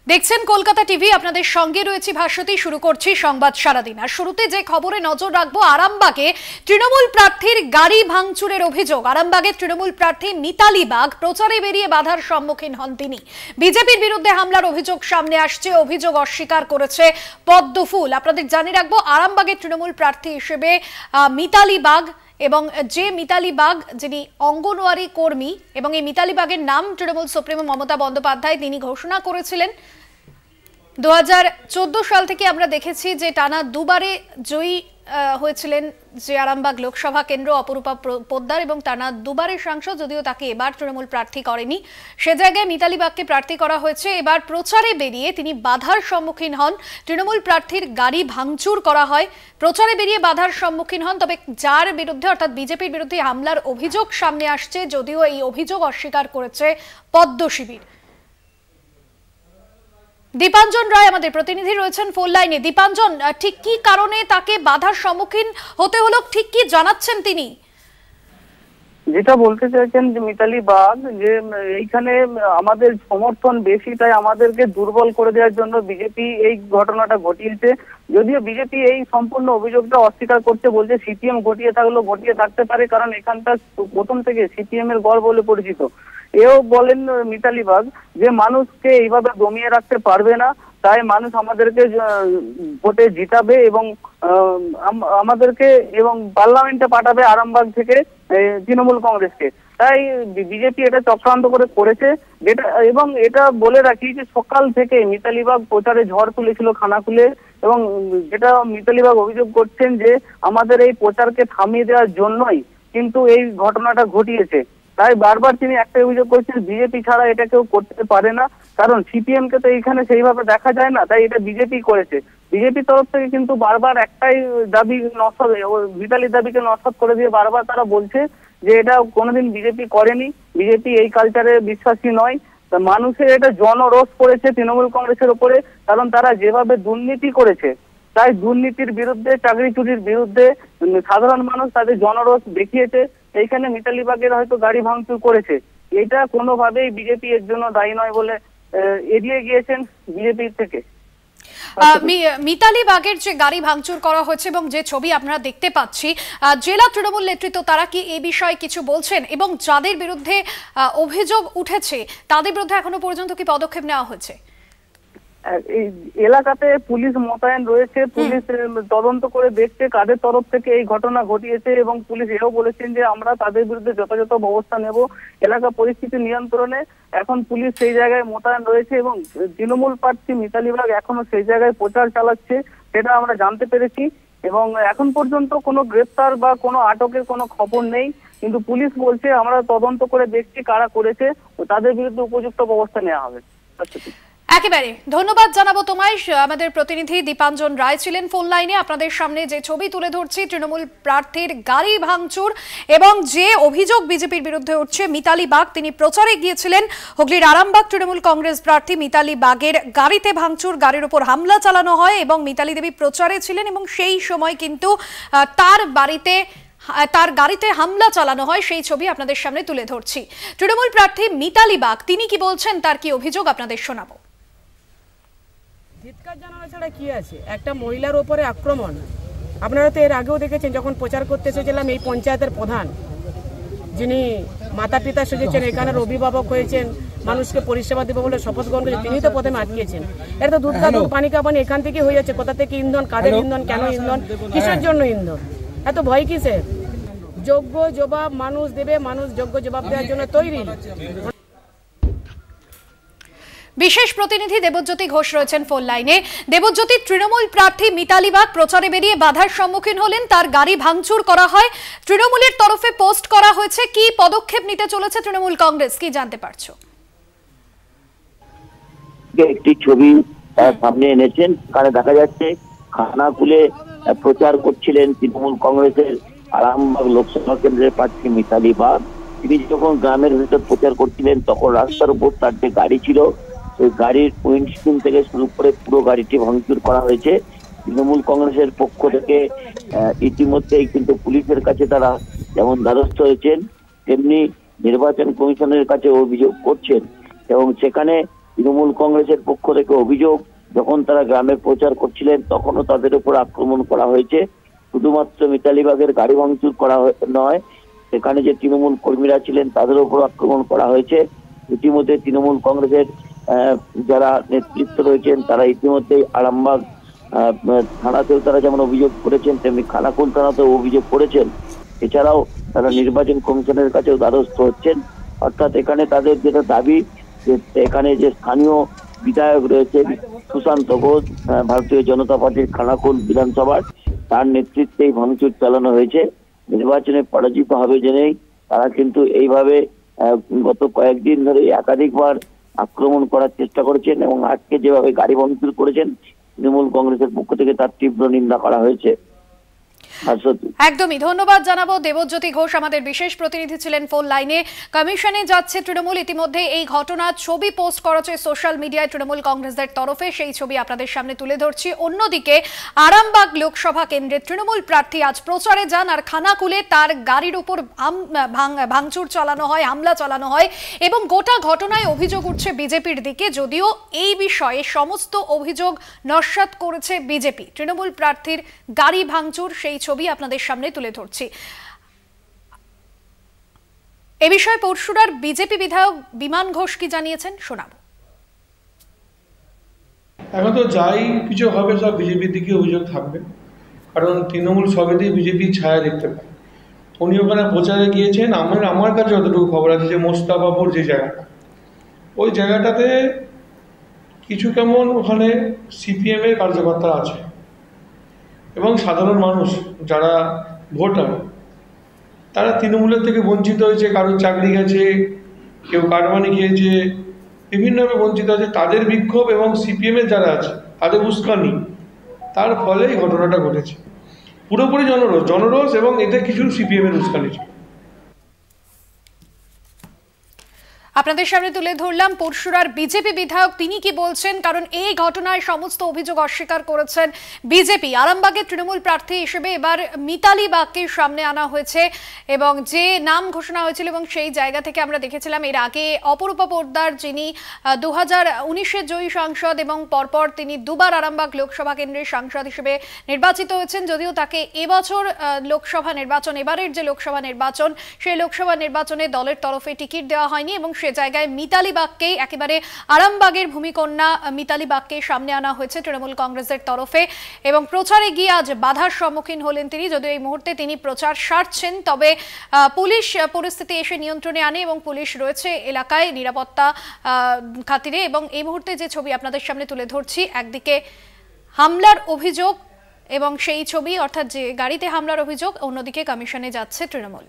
দেখছেন কলকাতা টিভি, আপনাদের সঙ্গে রয়েছে ভাস্বতী। শুরু করছি সংবাদ সারাদিন। আর শুরুতে যে খবরে নজর রাখবো, আরামবাগে তৃণমূল প্রার্থীর গাড়ি ভাঙচুরের অভিযোগ। আরামবাগের তৃণমূল প্রার্থী মিতালি বাগ প্রচারে বেরিয়ে বাধার সম্মুখীন হন তিনি। বিজেপির বিরুদ্ধে হামলার অভিযোগ সামনে আসছে, অভিযোগ অস্বীকার করেছে পদ্মফুল। আপনাদের জানিয়ে রাখবো, আরামবাগের তৃণমূল প্রার্থী হিসেবে মিতালি বাগ এবং যে মিতালি বাগ যিনি অঙ্গনওয়াড়ি কর্মী, এবং এই মিতালি বাগের নাম তৃণমূল সুপ্রিমো মমতা বন্দ্যোপাধ্যায় তিনি ঘোষণা করেছিলেন। 2014 সাল থেকে আমরা দেখেছি যে টানা দুবারে জয়ী হয়েছিলেন যে আরামবাগ লোকসভা কেন্দ্র অপরূপা পোদ্দার, এবং টানা দুবারের সাংসদ, যদিও তাকে এবার তৃণমূল প্রার্থী করেনি। সে জায়গায় মিতালি বাগকে প্রার্থী করা হয়েছে। এবার প্রচারে বেরিয়ে তিনি বাধার সম্মুখীন হন। তৃণমূল প্রার্থীর গাড়ি ভাঙচুর করা হয়, প্রচারে বেরিয়ে বাধার সম্মুখীন হন। তবে যার বিরুদ্ধে অর্থাৎ বিজেপির বিরুদ্ধে হামলার অভিযোগ সামনে আসছে, যদিও এই অভিযোগ অস্বীকার করেছে পদ্ম শিবির। দীপাঞ্জন রায় আমাদের প্রতিনিধি রয়েছেন ফোন লাইনে। দীপাঞ্জন, ঠিক কি কারণে তাকে বাধার সম্মুখীন হতে হলো, ঠিক কি জানাচ্ছেন তিনি? যেটা বলতে চাইছেন যে মিতালি বাগ যে এইখানে আমাদের সমর্থন বেশি, তাই আমাদেরকে দুর্বল করে দেওয়ার জন্য বিজেপি এই ঘটনাটা ঘটিয়েছে। যদিও বিজেপি এই সম্পূর্ণ অভিযোগটা অস্বীকার করতে বলছে। সিপিএম ঘটিয়ে থাকলেও ঘটিয়ে থাকতে পারে, কারণ এখানটা প্রথম থেকে সিপিএম এর গড় বলে পরিচিত। এও বলেন মিতালি বাগ যে মানুষকে এইভাবে দমিয়ে রাখতে পারবে না, তাই মানুষ আমাদেরকে ভোটে জিতাবে এবং আমাদেরকে এবং পার্লামেন্টে পাঠাবে আরামবাগ থেকে তৃণমূল কংগ্রেসকে। তাই বিজেপি এটা চক্রান্ত করে করেছে। যেটা এবং এটা বলে রাখি যে সকাল থেকে মিতালি বাগ প্রচারে ঝড় তুলেছিল খানাকুলে, এবং যেটা মিতালি বাগ অভিযোগ করছেন যে আমাদের এই প্রচারকে থামিয়ে দেওয়ার জন্যই কিন্তু এই ঘটনাটা ঘটিয়েছে। তাই বারবার তিনি একটা অভিযোগ করছেন, বিজেপি ছাড়া এটা কেউ করতে পারে না, কারণ সিপিএম কে তো এইখানে সেইভাবে দেখা যায় না, তাই এটা বিজেপি করেছে। বিজেপির তরফ থেকে কিন্তু বারবার একটাই দাবি মিতালির দাবিকে নস্যাৎ করে দিয়ে বারবার তারা বলছে যে এটা কোনোদিন বিজেপি করেনি, বিজেপি এই কালচারে বিশ্বাসী নয়। মানুষের এটা জনরোষ পড়েছে তৃণমূল কংগ্রেসের উপরে, কারণ তারা যেভাবে দুর্নীতি করেছে, তাই দুর্নীতির বিরুদ্ধে, চাকরি চুরির বিরুদ্ধে সাধারণ মানুষ তাদের জনরোষ দেখিয়েছে। এইখানে মিতালি বাগের হয়তো গাড়ি ভাঙচুর করেছে, এটা কোনোভাবেই বিজেপি এর জন্য দায়ী নয় বলে এড়িয়ে গিয়েছেন বিজেপি থেকে। মিতালি বাগের যে গাড়ি ভাঙচুর করা হয়েছে এবং যে ছবি আমরা দেখতে পাচ্ছি, জেলা তৃণমূল নেতৃত্ব তারা কি এই বিষয়ে কিছু বলছেন, এবং যাদের বিরুদ্ধে অভিযোগ উঠেছে তাদের বিরুদ্ধে এখনো পর্যন্ত কি পদক্ষেপ নেওয়া হয়েছে? এই এলাকাতে পুলিশ মোতায়েন রয়েছে, পুলিশ তদন্ত করে দেখছে কাদের তরফ থেকে এই ঘটনা ঘটিয়েছে, এবং পুলিশ এও বলেছেন যে আমরা তাদের বিরুদ্ধে যথাযথ ব্যবস্থা নেব। এলাকা পরিস্থিতি নিয়ন্ত্রণে এখন পুলিশ সেই জায়গায় মোতায়েন রয়েছে, এবং তৃণমূল প্রার্থী মিতালি বাগ এখনো সেই জায়গায় প্রচার চালাচ্ছে, সেটা আমরা জানতে পেরেছি। এবং এখন পর্যন্ত কোনো গ্রেপ্তার বা কোনো আটকের কোনো খবর নেই, কিন্তু পুলিশ বলছে আমরা তদন্ত করে দেখছি কারা করেছে, তাদের বিরুদ্ধে উপযুক্ত ব্যবস্থা নেওয়া হবে। একেবারে ধন্যবাদ জানাবো তোমায়। আমাদের প্রতিনিধি দীপাঞ্জন রায় ছিলেন ফোন লাইনে। আপনাদের সামনে যে ছবি তুলে ধরছি, তৃণমূল প্রার্থীর গাড়ি ভাঙচুর এবং যে অভিযোগ বিজেপির বিরুদ্ধে উঠছে, মিতালি বাগ তিনি প্রচারে গিয়েছিলেন। হুগলির আরামবাগ তৃণমূল কংগ্রেস প্রার্থী মিতালি বাগের গাড়িতে ভাঙচুর, গাড়ির উপর হামলা চালানো হয়, এবং মিতালি দেবী প্রচারে ছিলেন, এবং সেই সময় কিন্তু তার গাড়িতে হামলা চালানো হয়। সেই ছবি আপনাদের সামনে তুলে ধরছি। তৃণমূল প্রার্থী মিতালি বাগ তিনি কি বলছেন, তার কি অভিযোগ আপনাদের শোনাবো। চিৎকার জানানো ছাড়া কি আছে? একটা মহিলার উপরে আক্রমণ। আপনারা তো এর আগেও দেখেছেন, যখন প্রচার করতে এসেছিলাম এই পঞ্চায়েতের প্রধান, যিনি মাতা পিতা সেজেছেন, এখানের অভিভাবক হয়েছেন, মানুষকে পরিষেবা দেবো বলে শপথ গ্রহণ করেছেন, তিনি তো প্রথমে আটকেছেন। এটা তো দুধ কাদুক পানি কাপানি এখান থেকে হয়ে যাচ্ছে। কোথা থেকে ইন্ধন, কাদের ইন্ধন, কেন ইন্ধন, কিসের জন্য ইন্ধন, এত ভয় কিসের? যোগ্য জবাব মানুষ দেবে, মানুষ যোগ্য জবাব দেওয়ার জন্য তৈরি। বিশেষ প্রতিনিধি দেবজ্যোতি ঘোষ রয়েছেন ফোন লাইনে। দেবজ্যোতি, তৃণমূল প্রার্থী মিতালি বাগ প্রচারে বেরিয়ে বাধার সম্মুখীন হলেন, তার গাড়ি ভাঙচুর করা হয়, তৃণমূলের তরফে পোস্ট করা হয়েছে। কি পদক্ষেপ নিতে চলেছে তৃণমূল কংগ্রেস, কি জানতে পারছো? একটি ছবি সামনে এনেছেন, কারণ দেখা যাচ্ছে খানাকুলে প্রচার করছিলেন তৃণমূল কংগ্রেসের আরামবাগ লোকসভা কেন্দ্রের প্রার্থী মিতালি বাগ। তিনি যখন গ্রামের ভেতর প্রচার করছিলেন, তখন রাস্তার উপর তার যে গাড়ি ছিল, সেই গাড়ির উইন্ডস্ক্রিন থেকে শুরু করে পুরো গাড়িটি ভাঙচুর করা হয়েছে। তৃণমূল কংগ্রেসের পক্ষ থেকে ইতিমধ্যেই কিন্তু পুলিশের কাছে তারা যেমন দ্বারস্থ হয়েছেন, তেমনি নির্বাচন কমিশনের কাছে অভিযোগ করছেন, এবং সেখানে তৃণমূল কংগ্রেসের পক্ষ থেকে অভিযোগ, যখন তারা গ্রামে প্রচার করছিলেন তখনও তাদের উপর আক্রমণ করা হয়েছে। শুধুমাত্র মিতালিবাগের গাড়ি ভাঙচুর করা নয়, সেখানে যে তৃণমূল কর্মীরা ছিলেন তাদের উপর আক্রমণ করা হয়েছে। ইতিমধ্যে তৃণমূল কংগ্রেসের যারা নেতৃত্ব রয়েছেন তারা ইতিমধ্যেই আরামবাগ থানাতেও তারা যেমন অভিযোগ করেছেন, তেমনি খানাকুল থানাতেও অভিযোগ করেছেন। এছাড়াও তারা নির্বাচন কমিশনের কাছেও দ্বারস্থ হচ্ছেন। অর্থাৎ এখানে তাদের যেটা দাবি, যে এখানে যে স্থানীয় বিধায়ক রয়েছেন সুশান্ত ঘোষ, ভারতীয় জনতা পার্টির খানাকুল বিধানসভার, তার নেতৃত্বেই ভাঙচুর চালানো হয়েছে। নির্বাচনে পরাজিত হবে জেনেই তারা কিন্তু এইভাবে গত কয়েকদিন ধরে একাধিকবার আক্রমণ করার চেষ্টা করেছেন এবং আজকে যেভাবে গাড়ি ভাঙচুর করেছেন তৃণমূল কংগ্রেসের পক্ষ থেকে তার তীব্র নিন্দা করা হয়েছে। একদমই ধন্যবাদ জানাবো। দেবজ্যোতি ঘোষ আমাদের বিশেষ প্রতিনিধি ছিলেন ফোন লাইনে। কমিশনে যাচ্ছে তৃণমূল, ইতিমধ্যে এই ঘটনার ছবি পোস্ট করেছে সোশ্যাল মিডিয়ায় তৃণমূল কংগ্রেসের তরফে, সেই ছবি আপনাদের সামনে তুলে ধরছি। অন্যদিকে আরামবাগ লোকসভা কেন্দ্রের তৃণমূল প্রার্থী আজ প্রচারে যান, আর খানাকুলে তার গাড়ির উপর ভাঙচুর চালানো হয়, হামলা চালানো হয় এবং গোটা ঘটনায় অভিযোগ উঠছে বিজেপির দিকে। যদিও এই বিষয়ে সমস্ত অভিযোগ নস্যাৎ করেছে বিজেপি। তৃণমূল প্রার্থীর গাড়ি ভাঙচুর সেই ছবি আপনাদের সামনে তুলে ধরছি। এ বিষয়ে পরশুরার বিজেপি বিধায়ক বিমান ঘোষ কি জানিয়েছেন শোনাবো। এখন তো যাই কিছু হবে সব বিজেপির দিকে অভিযোগ থাকবে, কারণ তৃণমূল সবেতেই বিজেপির ছায়া দেখতে পায়। উনি ওখানে প্রচারে গিয়েছেন। আমার কাছে যতটুকু খবর আছে যে মোস্তাফাপুর যে জায়গাটা, ওই জায়গাটাতে কিছু কেমন ওখানে সিপিএম এর কার্যকর্তা আছে এবং সাধারণ মানুষ যারা ভোটার তারা তৃণমূলের থেকে বঞ্চিত হয়েছে। কারোর চাকরি গেছে, কেউ কারবানি খেয়েছে, বিভিন্নভাবে বঞ্চিত আছে। তাদের বিক্ষোভ এবং সিপিএমের যারা আছে তাদের উস্কানি, তার ফলে এই ঘটনাটা ঘটেছে। পুরোপুরি জনরোষ এবং এতে কিছু সিপিএমের উস্কানি ছিল। আপনাদের সামনে তুলে ধরলাম পরশুরার বিজেপি বিধায়ক, তিনি কি বলছেন, কারণ এই ঘটনায় সমস্ত অভিযোগ অস্বীকার করেছেন বিজেপি। আরামবাগের তৃণমূল প্রার্থী হিসেবে এবার মিতালি বাগকে সামনে আনা হয়েছে এবং যে নাম ঘোষণা হয়েছিল এবং সেই জায়গা থেকে আমরা দেখেছিলাম এর আগে অপরূপা পোদ্দার, যিনি 2019-এর জয়ী সাংসদ এবং পরপর তিনি দুবার আরামবাগ লোকসভা কেন্দ্রের সাংসদ হিসেবে নির্বাচিত হয়েছেন। যদিও তাকে এবছর লোকসভা নির্বাচন, এবারের যে লোকসভা নির্বাচন, সেই লোকসভা নির্বাচনে দলের তরফে টিকিট দেওয়া হয়নি এবং সে জায়গায় মিতালি বাগকে, একেবারে আরামবাগের ভূমিকন্যা মিতালি বাগকে সামনে আনা হয়েছে তৃণমূল কংগ্রেসের তরফে এবং প্রচারে গিয়ে আজ বাধার সম্মুখীন হলেন তিনি। যদিও এই মুহূর্তে তিনি প্রচার সারছেন, তবে পুলিশ পরিস্থিতি এসে নিয়ন্ত্রণে আনে এবং পুলিশ রয়েছে এলাকায় নিরাপত্তা খাতিরে। এবং এই মুহূর্তে যে ছবি আপনাদের সামনে তুলে ধরছি, একদিকে হামলার অভিযোগ এবং সেই ছবি, অর্থাৎ যে গাড়িতে হামলার অভিযোগ, অন্যদিকে কমিশনে যাচ্ছে তৃণমূল।